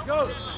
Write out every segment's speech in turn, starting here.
go.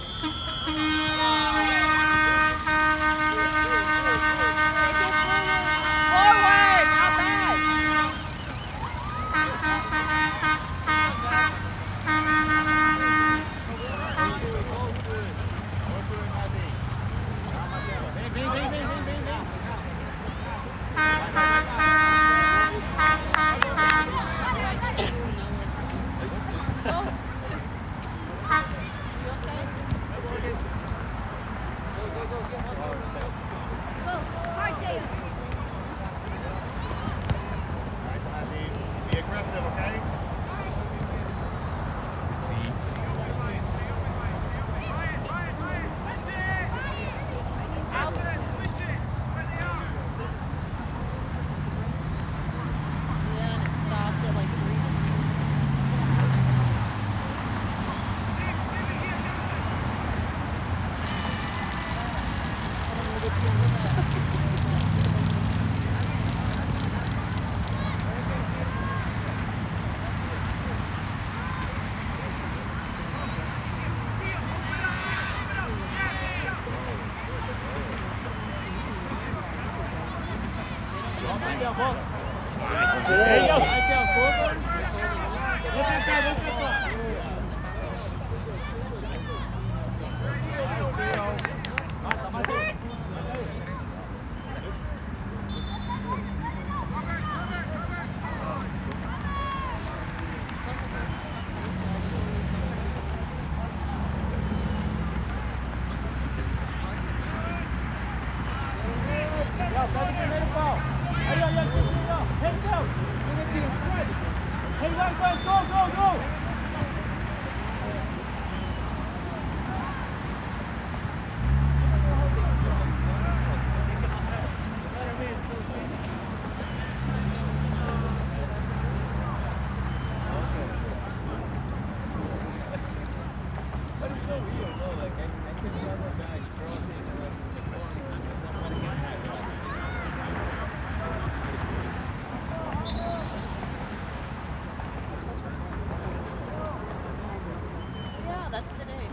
That's today.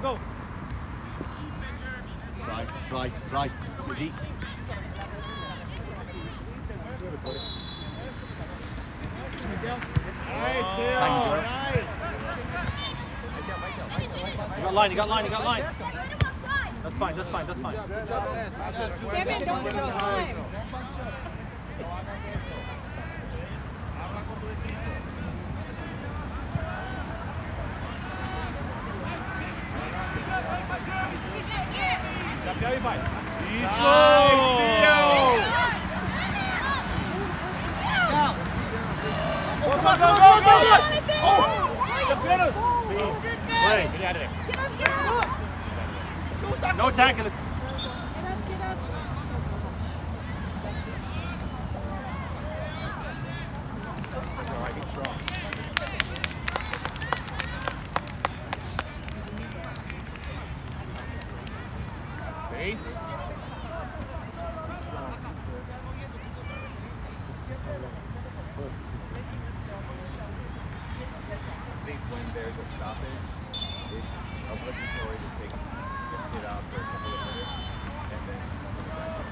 Go. Drive. Easy. You got line. That's fine. Kevin, don't give him time. Aí vai. No tackling. Get up. All right, he's strong. Hey. I think when there's a stoppage, it's obligatory to take the kid out for a couple of minutes and then put it back in.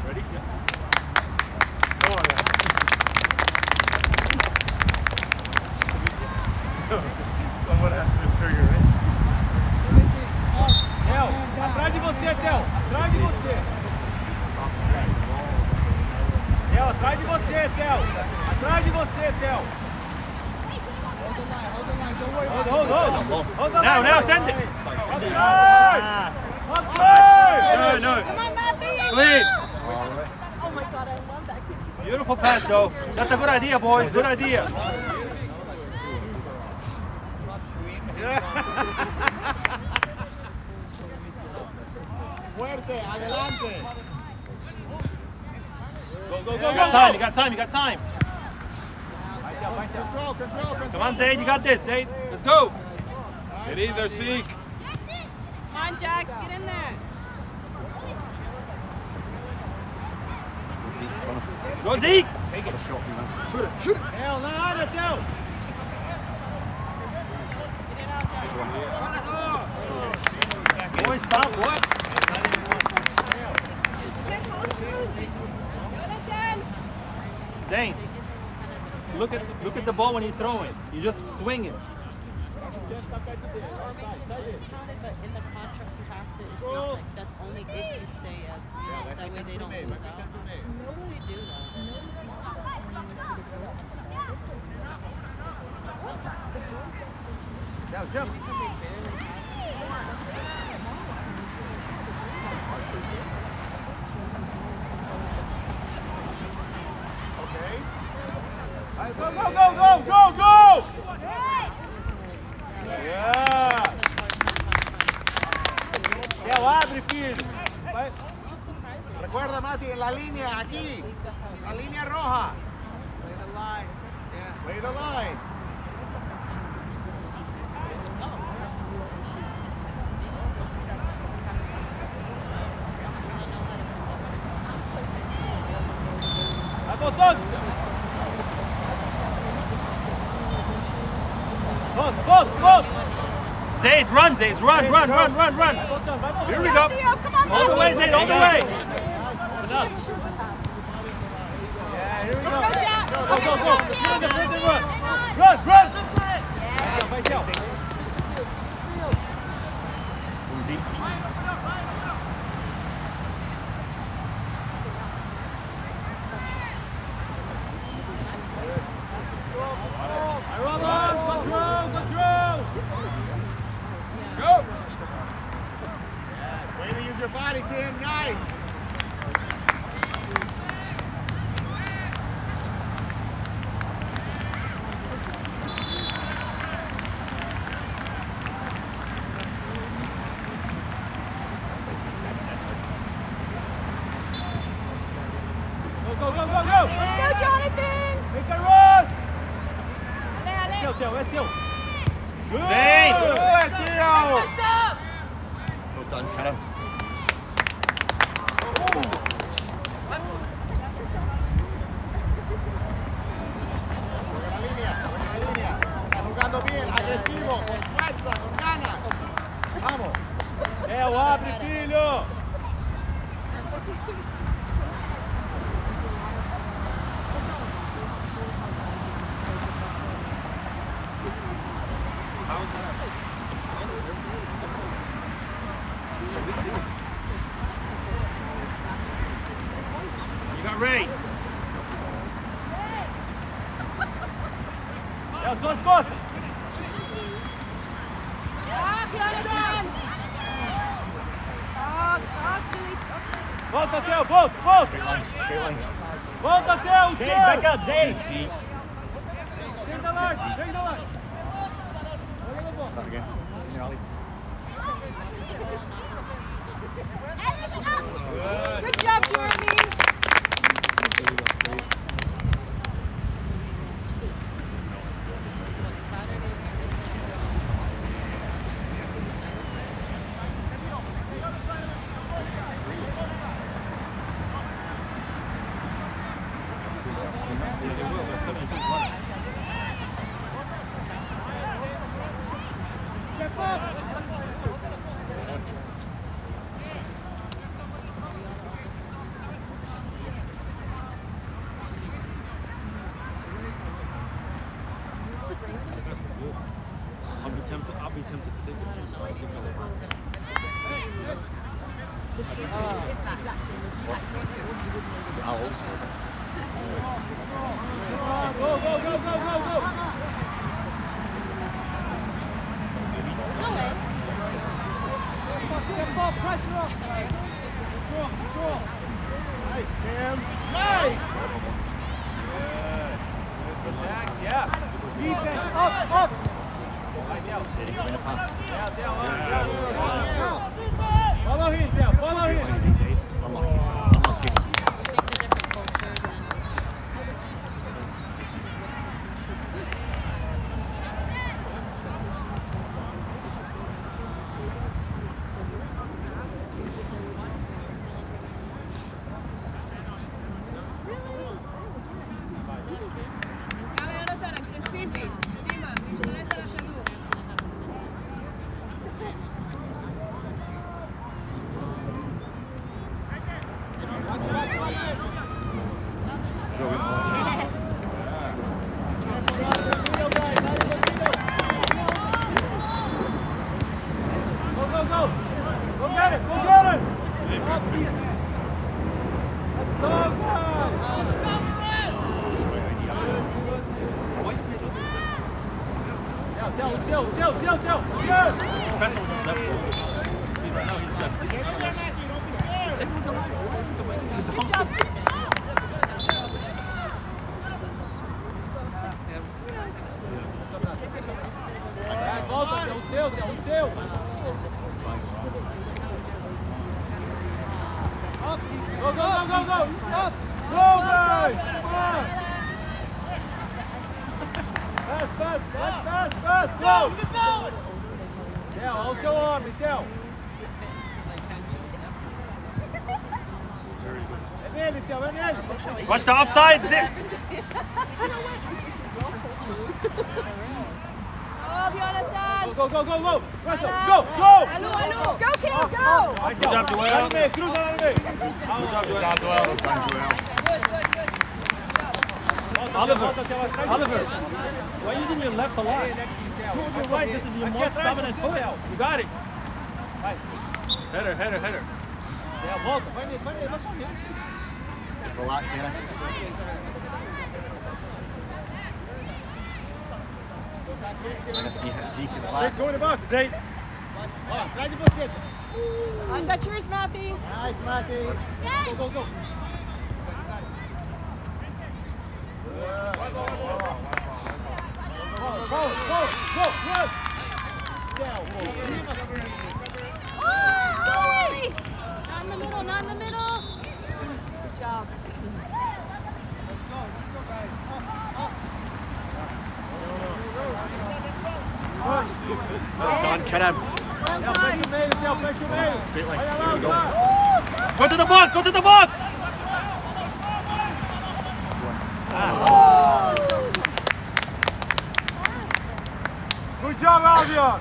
Ready? Yeah. Come on, man. Someone has to trigger it. Theo, atrás de você, Theo. Atrás de você. Theo. Atrás de você, Theo. Hold on. Now, send it. No. Come on, Matthew. Clean. Oh my God, I love that kid. Beautiful pass, though. That's a good idea, boys. Good idea. Fuerte, adelante. Go. You got time. Control. Come on, Zayd. You got this, Zayd. Let's go. Get in there, Zeke. Come on, Jax, get in there. Go, Zeke. Take it. Shoot it. Theo, nada, Theo. Get it out, Jax. Boys, stop. What? Zayn, look at the ball when you throw it. You just swing it. Or maybe discount it, but in the contract you have to, it's just like, that's only if you stay as, that way they don't lose out. They do that. Theo, jump. Go! Yeah! Theo, abre, filho! Vai. Recuerda, Mati, en la línea, aquí. La línea roja. Play the line. Vai voltando! Volta! Zayd, run, Zayd. Run. Here we go. Come on, All the way, Zayd. All the way. Yeah, here we go. Go, Jack. Go! Defend and run! Run! Vai, Theo. Control! Go! Way to use your body, Tim. Nice. Go! Let's go, Jonathan. Make a run! Ale. Theo, é teu. Zayd. Good, Theo. Well done, Callum. Juega la línea. Está jugando bien, agresivo, con fuerza, con ganas. Vamos. Theo, abre, filho! You got Ray. Theo, duas costas! Volta, Theo, volta! Straight lines. Volta, Theo, Zayd, back up, Zayd. See. Take the line! Start again. Good job, Jeremy. I'll be tempted to take it. Owls. Go, go, go, go, go, go. No way. Step up, pressure up. Control, control. Nice, Tim. Nice. Relax, yeah. Defense, up, up. Follow him, Dale, follow him. I think the different cultures and Go, go, go. Go get it, go get it. Let's go, guys. Chill. Spencer with his left foot. Right now he's lefty. Volta, é o seu. Go, go, go, go, go. Up. Go, guys. Come on. Fast. Go. Theo, hold your arm, Theo. Vem nele, Theo, vem nele. Watch the offside, Zix. Go. Russell, go. Alô, go, Kim, go! Good job, Joel. Lá no meio, cruza lá no meio. Good job, Joel. Oliver, why are you using your left a lot? Move your right, this is your most dominant foot. You got it. Nice. Header. É, volta, vai nele. Relax, Enes. Enes, Zeke in the back. Go in the box, Zay. Atrás de você. I got yours, Matthew. Nice, Matty. Go. Go, run. not in the middle. Good job. Well done, Kerem. Straight line. There we go. Go to the box. Good job, Albion.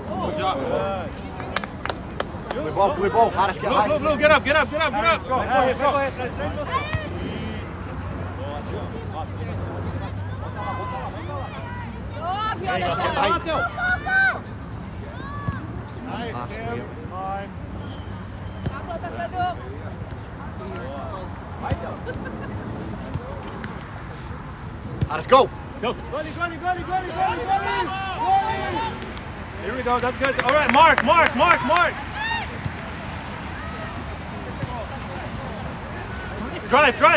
Good job. Blue ball. Harris, get high. Blue, get up. Go. There you go, get high. Nice, Pass, Tim. Leo. Fine. Harris, go. Go. Goalie. Here we go. That's good. All right, Mark.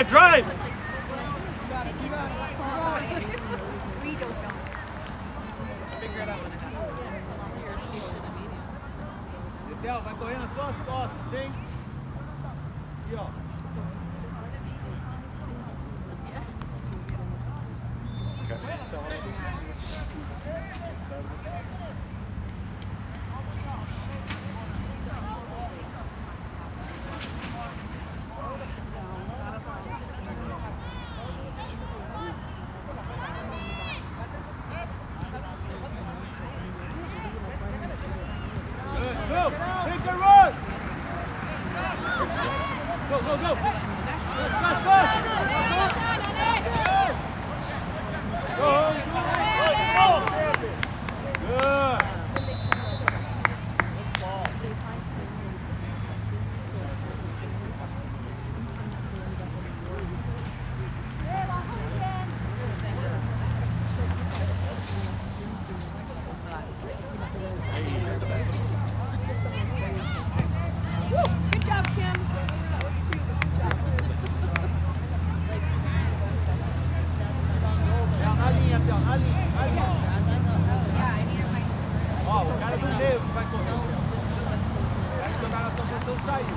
Drive. We don't know. Então, vai correndo só as costas, hein? Aqui, ó. Take the Go, go, go. Good. Good job, Kim. That was two. Good job. Na linha, Theo, na linha, na linha. Ó, o cara do meio que vai correr. Vai jogar na sua posição, saiu.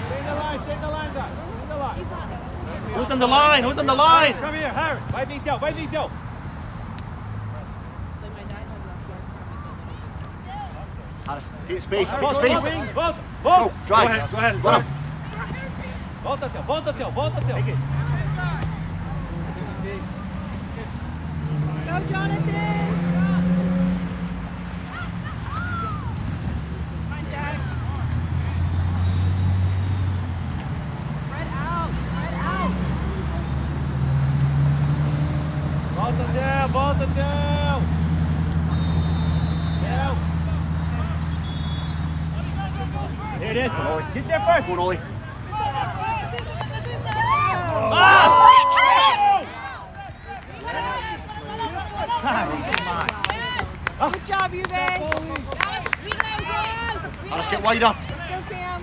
Stay the line, guys. Stay the line. Who's on the line? Who's on the line? Come here, Harris. Vai vir, Theo, vai vir, Theo. Harris, take space, take Volta, space. volta, Go, volta. drive. Go ahead. Run him. Volta, Theo, volta, Theo, volta, Theo. Go, Jonathan. Come on, Jax. Spread out. Spread out. Volta, Theo, volta, Theo. Theo. There it is. Ollie. Get there first. Go on, Ollie. Good job, Juve. Harris, get wider. Let's go, Cam.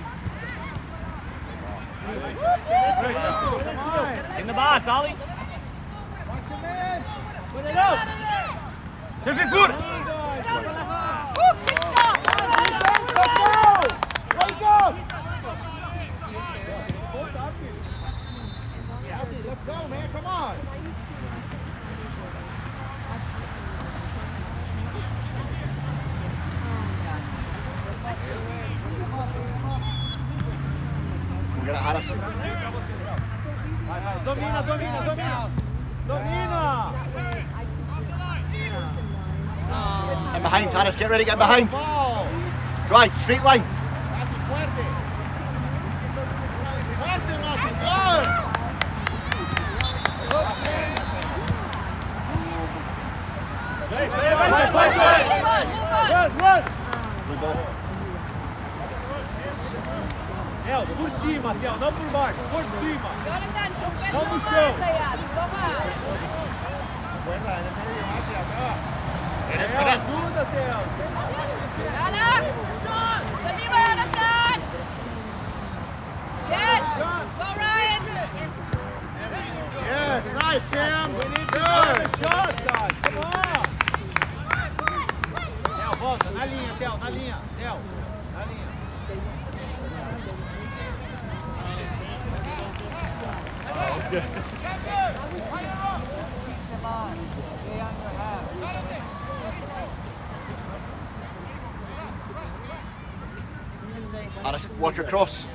In the box, Ollie. Put it out. Serve it good. Woo, good stop. Let's go, man. Come on. We'll get it, Harris. Domina, domina, domina. Domina. In behind, Harris. Get ready, get behind. Drive, straight line. Run, run. Blue ball. Theo, por cima, Theo, não por baixo, por cima. Jonathan, Não no chão. Theo, ajuda, Theo. Yes. Go, Ryan. Yes, nice, Cam. We need to find the shot, guys. Come on. Theo, volta, na linha, Theo, na linha. Theo, na linha. Harris, work across.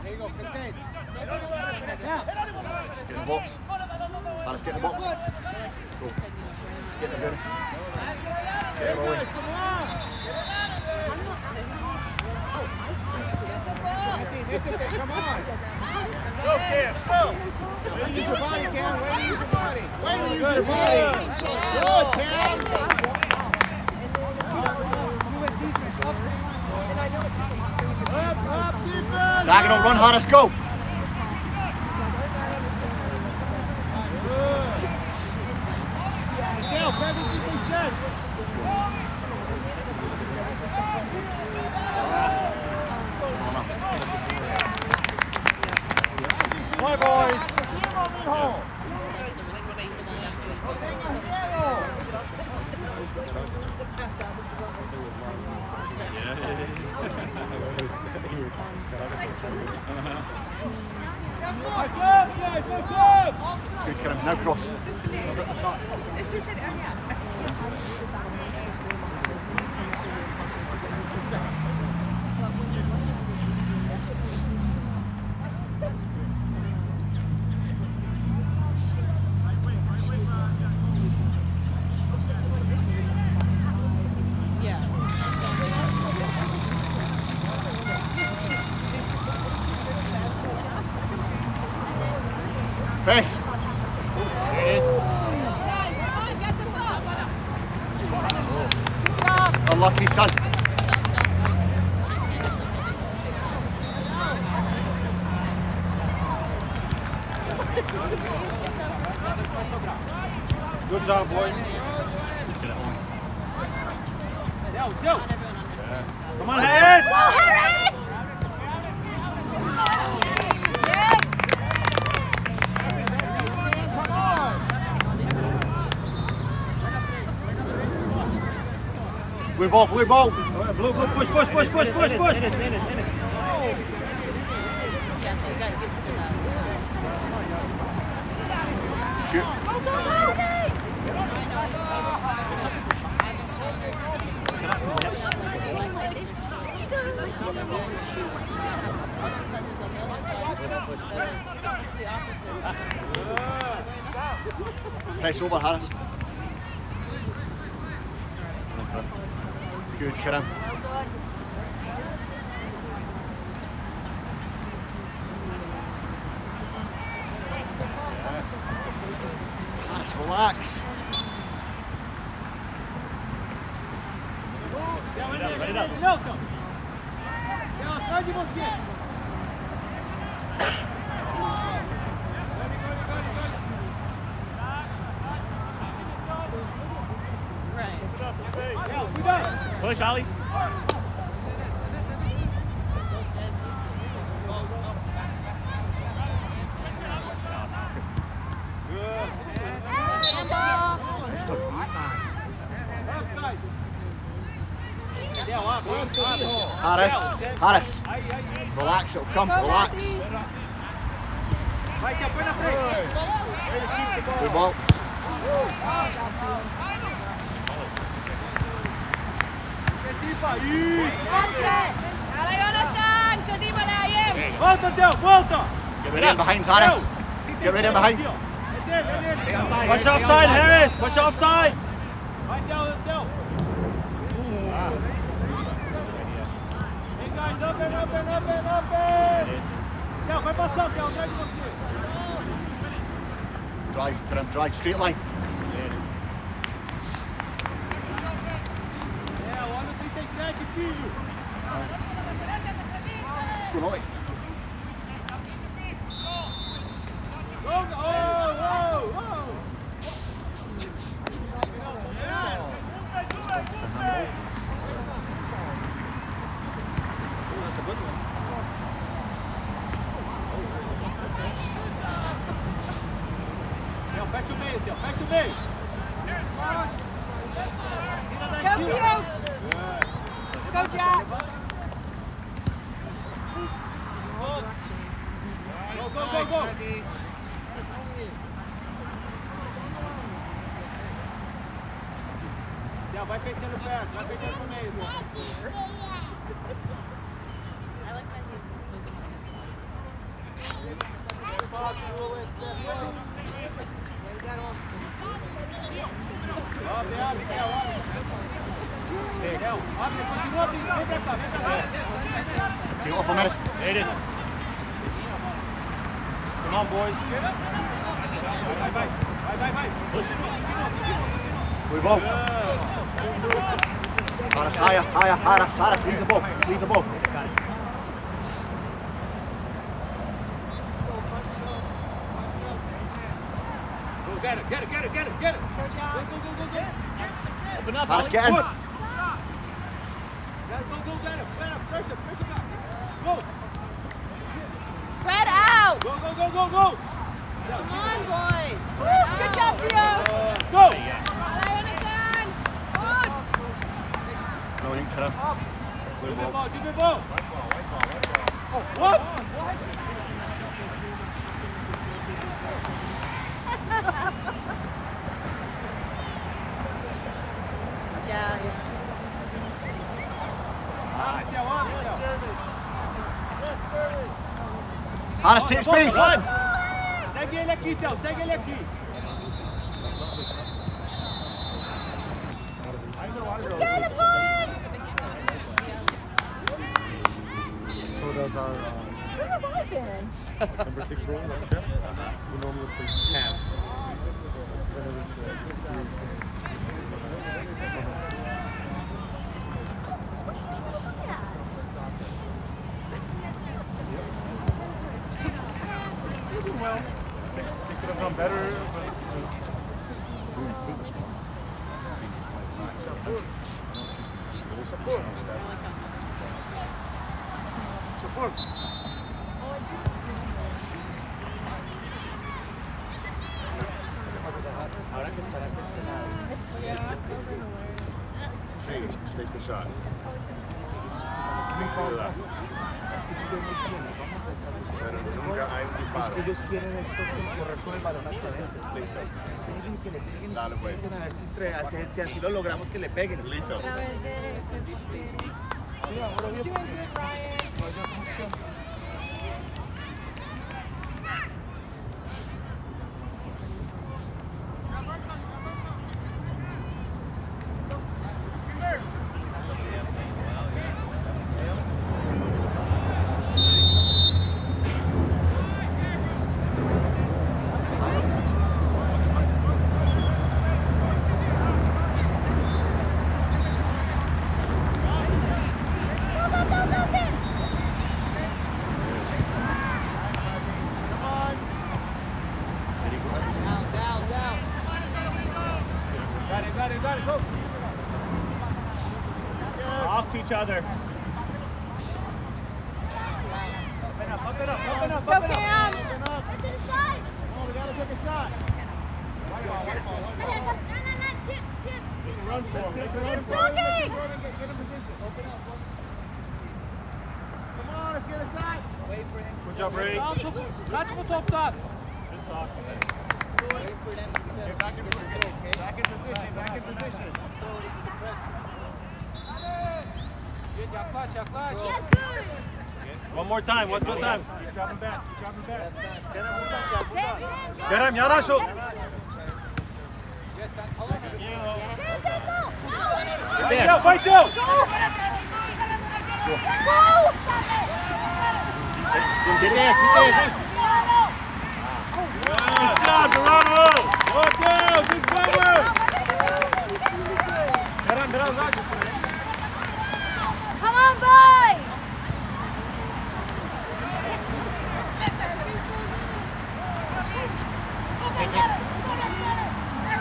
There you go, contain. Get in the box. Harris, get in the box. Go. Get in there. Get him away. Come on. Come on. Go, Cam, go. Way to use your body, Cam. Way to use your body. Way to use your body. Good, Cam. Up, defense. Diagonal run, Harris, go. Theo, pega o que tem certo. Bye, boys. Good, Karim. Now cross. It's just that, yeah. Yeah. Press. There it is. Unlucky, son. Good job, boys. Go. Come on, Harris! Blue ball, blue ball. Blue, push. Yeah, so you got used to that. Shoot. Press over, Harris. Good, Kiram. Harris, relax. Push, Ollie. Harris. Relax, it'll come, relax. Good ball. Get ready in behind, Harris. Get ready in behind. Watch offside, Harris. Watch offside. Drive, Kiram, drive, straight line. Go, Ollie. Fecha o meio, Theo. Fecha o meio. Go, Theo. Let's go, Jack. Go. Theo, vai fechando perto. Vai fechando pro meio, Theo. I like that he's moving on his side. Take it off for minutes. There it is. Come on, boys. Blue ball. Harris, higher, Harris, leave the ball, Get it. Go, Jack. Open up, Harris, Ollie. get in. Guys, go, get it. Pressure back. Go. Spread out! Go. Come on, boys! Spread out. Good job, Theo. Go. Brilliant, Kiram. Blue ball. Give me ball. Oh, what? Yeah. Harris, take space. Run. Segue ele aqui, Theo. Segue ele aqui. So does our... Where have I been? Number 6 role, right, chef? We normally play Cam. Whenever it's a series game. You're doing well. I think could have done better, but doing good this morning. Support. Take the shot. Pero nunca hay un disparo. Es que ellos quieren esto, correr con el balón hasta adentro. Listo. Peguen, que le peguen. Dale, pues. A ver si así lo logramos que le peguen. Listo. Otra vez de... Sí, ahora Doing good, Ryan. Got it, go. Talk to each other. Pump it up. Go, Cam! Oh, we gotta take a shot. White ball. Run for him. Keep talking! Get in position. Open up. Come on, let's get a shot. Good job, Ray. Kaç bu toptan? Good talk, man. Get back in position. Back in position. Yaklaş. Yes, good! One more time. Keep dropping back. Kerem yanaş ol. Fight though. Sit there. Good job, Geronimo. Good cover. Kerem biraz daha çık. Come on, boys!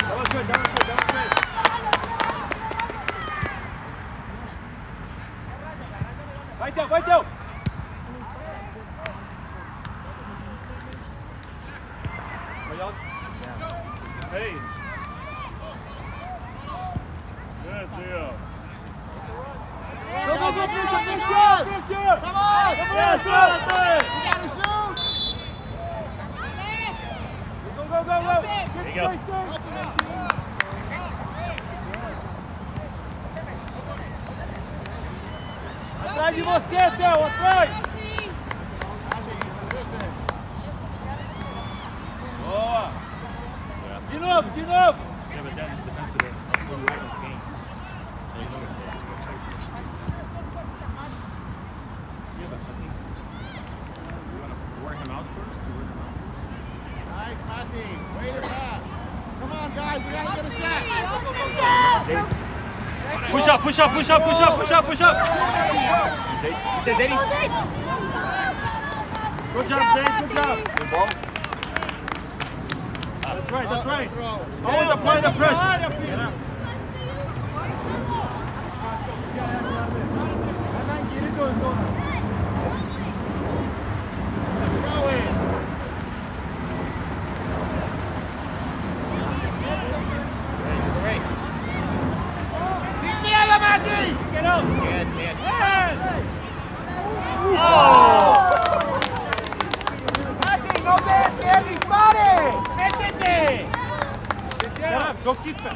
That was good. Fight though. Hey. Good deal. Go, finish it. Come on. Yeah, You gotta shoot. Go. There you go. Ultimate team. Atrás de você, Theo, atrás! Boa! De novo! Yeah, but then it depends on the game. He's gonna try first. Yeah, but I think we want to wear him out first. Nice, Matty. Way to pass. Come on, guys. We gotta get a shot. Push up! Good job, Zane. Good job. That's right. Always apply the pressure. Hemen geri dön sonra. Throw it. Get up! Good. Oh! Matty, no te dispare. Métete. Kerem çok gitme.